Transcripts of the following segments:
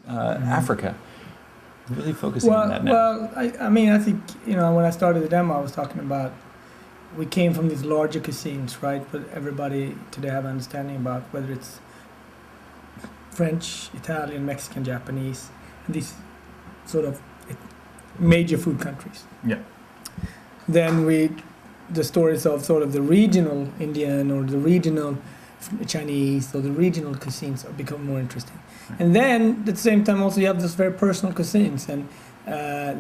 Africa. Really focusing on that now. Well, I mean, I think, when I started the demo, I was talking about we came from these larger cuisines, right? But everybody today have an understanding about whether it's French, Italian, Mexican, Japanese, and these sort of major food countries. Yeah. Then the stories of sort of the regional Indian or the regional Chinese or the regional cuisines become more interesting. Right. And then at the same time also you have those very personal cuisines and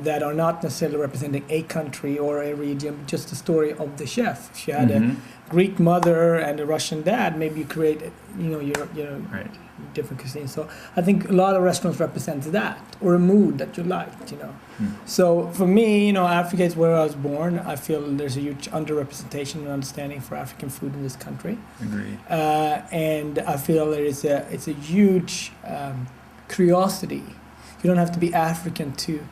that are not necessarily representing a country or a region, but just the story of the chef. If you had a Greek mother and a Russian dad, maybe you create, your right. different cuisines. So I think a lot of restaurants represent that, or a mood that you like, So for me, Africa is where I was born. I feel there's a huge underrepresentation and understanding for African food in this country. Agreed. And I feel it's a huge curiosity. You don't have to be African to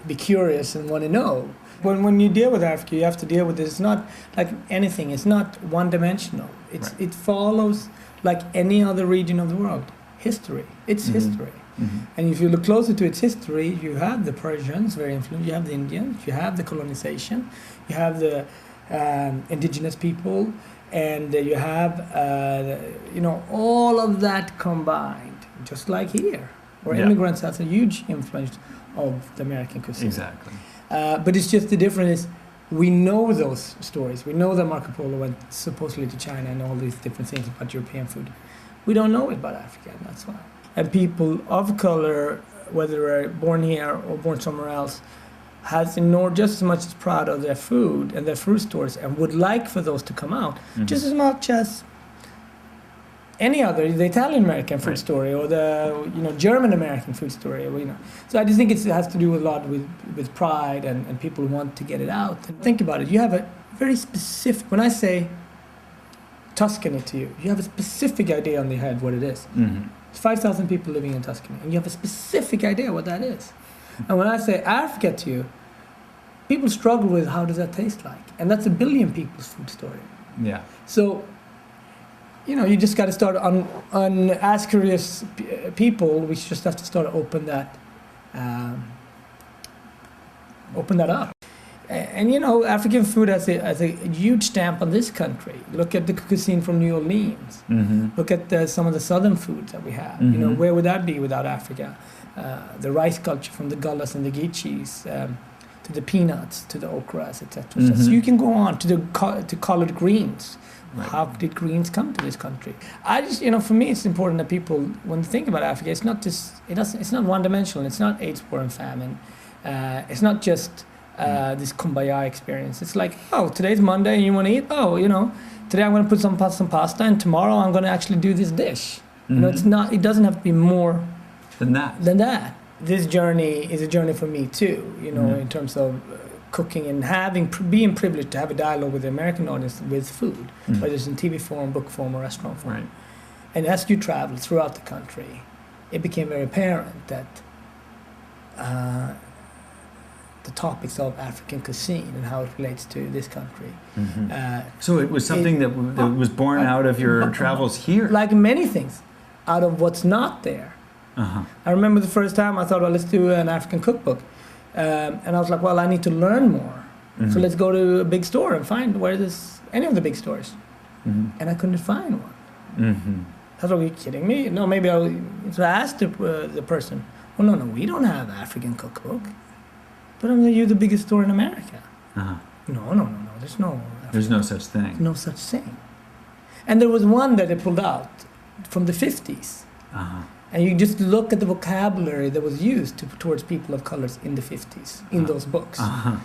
be curious and want to know. When you deal with Africa, you have to deal with it. It's not like anything. It's not one-dimensional. It follows like any other region of the world. History. It's history. Mm-hmm. And if you look closer to its history, you have the Persians, very influential. You have the Indians. You have the colonization. You have the indigenous people, and you have all of that combined, just like here, where immigrants have a huge influence of the American cuisine. Exactly. But it's just the difference is we know those stories. We know that Marco Polo went supposedly to China and all these different things about European food. We don't know it about Africa, and that's why. And people of color, whether they're born here or born somewhere else, has just as much as proud of their food and their food stores and would like for those to come out, just as much as any other, the Italian-American food story or the German-American food story. So I just think it has to do a lot with pride and people want to get it out. And think about it. You have a very specific, when I say Tuscany to you, you have a specific idea on the head what it is. Mm-hmm. It's 5,000 people living in Tuscany, and you have a specific idea what that is. And when I say Africa to you, people struggle with how does that taste like? And that's 1 billion people's food story. Yeah. So, you just got to start on as curious people. We just have to start to open that up. And African food has a huge stamp on this country. Look at the cuisine from New Orleans. Mm-hmm. Look at some of the southern foods that we have. Mm-hmm. Where would that be without Africa? The rice culture from the gullas and the geechis, to the peanuts, to the okras, etc. Mm-hmm. So you can go on to collard greens. Right. How did greens come to this country? I just, for me, it's important that people, when they think about Africa, it's not just, it's not one-dimensional. It's not AIDS, war, and famine. It's not just this kumbaya experience. It's like, today's Monday and you want to eat. Today I'm going to put some pasta, and tomorrow I'm going to actually do this dish. Mm-hmm. It's not. It doesn't have to be more than that. This journey is a journey for me too. In terms of cooking and being privileged to have a dialogue with the American audience with food, whether it's in TV form, book form, or restaurant form. Right. And as you travel throughout the country, it became very apparent that the topics of African cuisine and how it relates to this country. Mm-hmm. So it was something that was born out of your travels here? Like many things, out of what's not there. Uh-huh. I remember the first time I thought, let's do an African cookbook. And I was like, I need to learn more. Mm-hmm. So let's go to a big store and find where there's any of the big stores. Mm-hmm. And I couldn't find one. Mm-hmm. I thought, are you kidding me? No, maybe so I asked the person, no, we don't have African cookbook. But you're the biggest store in America. Uh-huh. No, there's no African. There's no such thing. No such thing. And there was one that they pulled out from the 50s. Uh-huh. And you just look at the vocabulary that was used towards people of colors in the 50s, in those books. Uh-huh.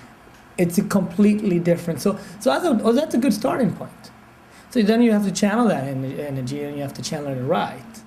It's a completely different. So I thought, that's a good starting point. So then you have to channel that energy and you have to channel it right.